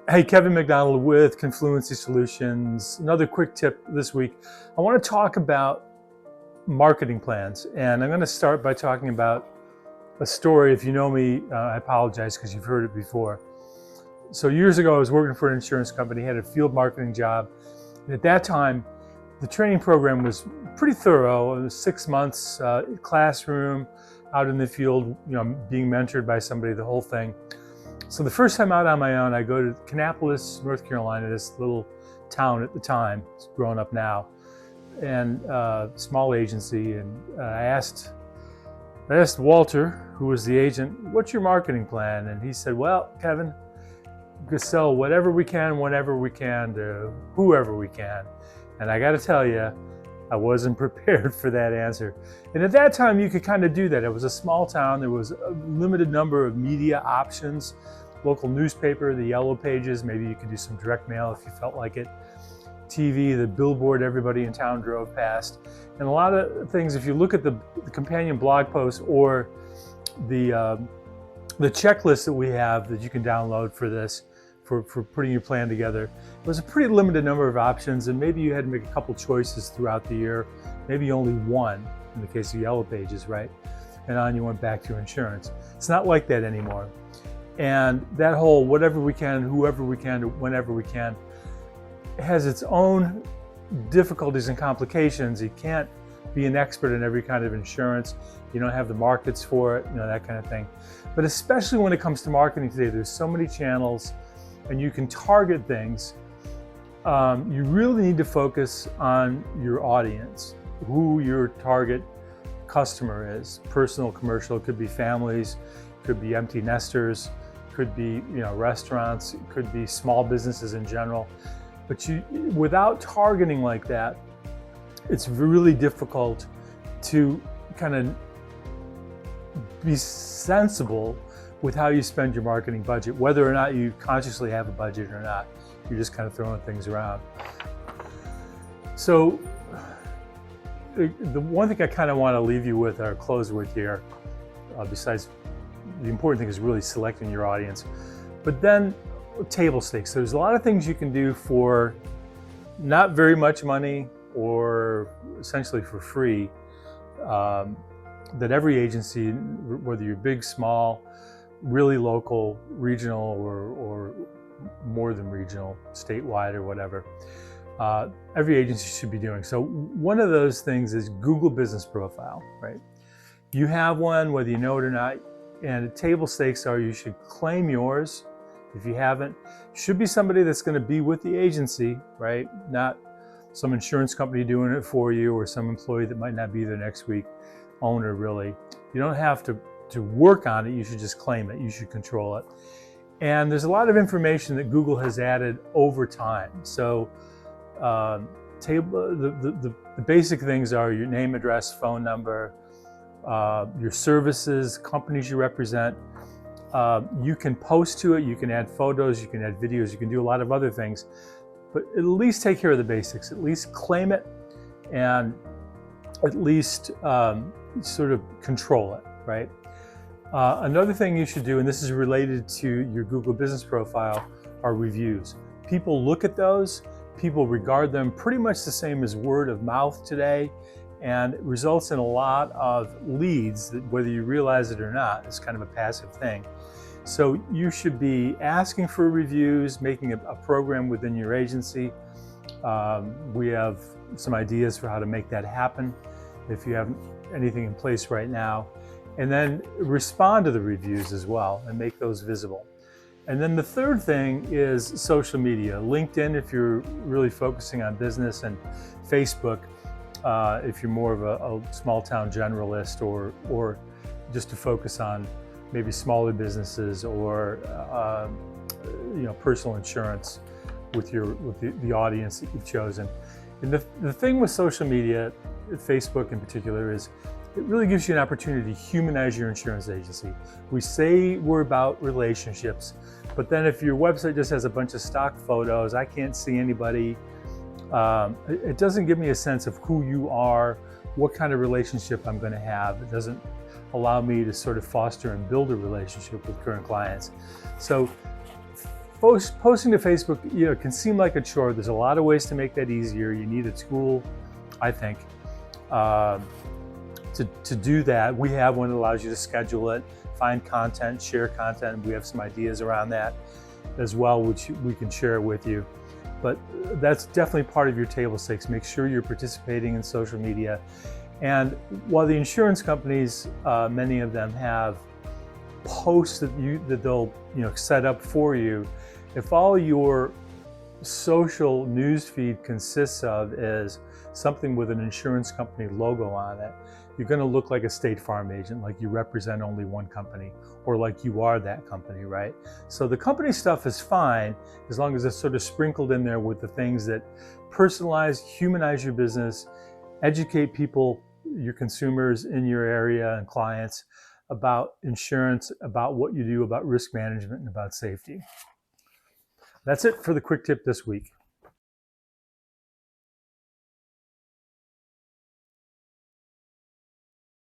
Hey, Kevin McDonald with Confluency Solutions. Another quick tip this week. I want to talk about marketing plans, and I'm going to start by talking about a story. If you know me, I apologize because you've heard it before. So years ago, I was working for an insurance company, had a field marketing job, and at that time, the training program was pretty thorough. It was 6 months, classroom, out in the field, being mentored by somebody, the whole thing. So the first time out on my own, I go to Kannapolis, North Carolina, this little town at the time. It's grown up now, and small agency. And I asked Walter, who was the agent, "What's your marketing plan?" And he said, "Well, Kevin, we can sell whatever we can, whenever we can, to whoever we can." And I got to tell you, I wasn't prepared for that answer. And at that time, you could kind of do that. It was a small town. There was a limited number of media options, local newspaper, the yellow pages. Maybe you could do some direct mail if you felt like it. TV, the billboard everybody in town drove past. And a lot of things, if you look at the companion blog post or the checklist that we have that you can download for this, for putting your plan together, it was a pretty limited number of options, and maybe you had to make a couple choices throughout the year, maybe only one in the case of yellow pages, right? And on you went back to your insurance. It's not like that anymore. And that whole whatever we can, whoever we can, whenever we can, has its own difficulties and complications. You can't be an expert in every kind of insurance. You don't have the markets for it, that kind of thing. But especially when it comes to marketing today, there's so many channels, and you can target things. You really need to focus on your audience, who your target customer is. Personal, commercial, could be families, could be empty nesters, could be restaurants, it could be small businesses in general. But without targeting like that, it's really difficult to kind of be sensible with how you spend your marketing budget, whether or not you consciously have a budget or not. You're just kind of throwing things around. So the one thing I kind of want to leave you with or close with here, besides the important thing is really selecting your audience, but then table stakes. There's a lot of things you can do for not very much money or essentially for free, that every agency, whether you're big, small, really local, regional, or more than regional, statewide or whatever, every agency should be doing. So one of those things is Google Business Profile, right? You have one, whether you know it or not, and table stakes are you should claim yours. If you haven't, should be somebody that's going to be with the agency, right? Not some insurance company doing it for you or some employee that might not be there next week, owner really. You don't have to work on it, you should just claim it, you should control it. And there's a lot of information that Google has added over time. So the basic things are your name, address, phone number, your services, companies you represent. You can post to it, you can add photos, you can add videos, you can do a lot of other things, but at least take care of the basics, at least claim it, and at least sort of control it, right? Another thing you should do, and this is related to your Google Business Profile, are reviews. People look at those, people regard them pretty much the same as word of mouth today, and it results in a lot of leads that, whether you realize it or not, is kind of a passive thing. So you should be asking for reviews, making a program within your agency. We have some ideas for how to make that happen if you have anything in place right now. And then respond to the reviews as well and make those visible. And then the third thing is social media. LinkedIn, if you're really focusing on business, and Facebook, if you're more of a small town generalist, or just to focus on maybe smaller businesses, or personal insurance with the audience that you've chosen. And the thing with social media, Facebook in particular, is it really gives you an opportunity to humanize your insurance agency. We say we're about relationships, but then if your website just has a bunch of stock photos, I can't see anybody. It doesn't give me a sense of who you are, what kind of relationship I'm going to have. It doesn't allow me to sort of foster and build a relationship with current clients. So Posting to Facebook, can seem like a chore. There's a lot of ways to make that easier. You need a tool, I think, to do that. We have one that allows you to schedule it, find content, share content. We have some ideas around that as well, which we can share with you. But that's definitely part of your table stakes. Make sure you're participating in social media. And while the insurance companies, many of them have posts that they'll set up for you, if all your social news feed consists of is something with an insurance company logo on it, you're going to look like a State Farm agent, like you represent only one company, or like you are that company, right? So the company stuff is fine as long as it's sort of sprinkled in there with the things that personalize, humanize your business, educate people, your consumers in your area and clients about insurance, about what you do, about risk management, and about safety. That's it for the quick tip this week.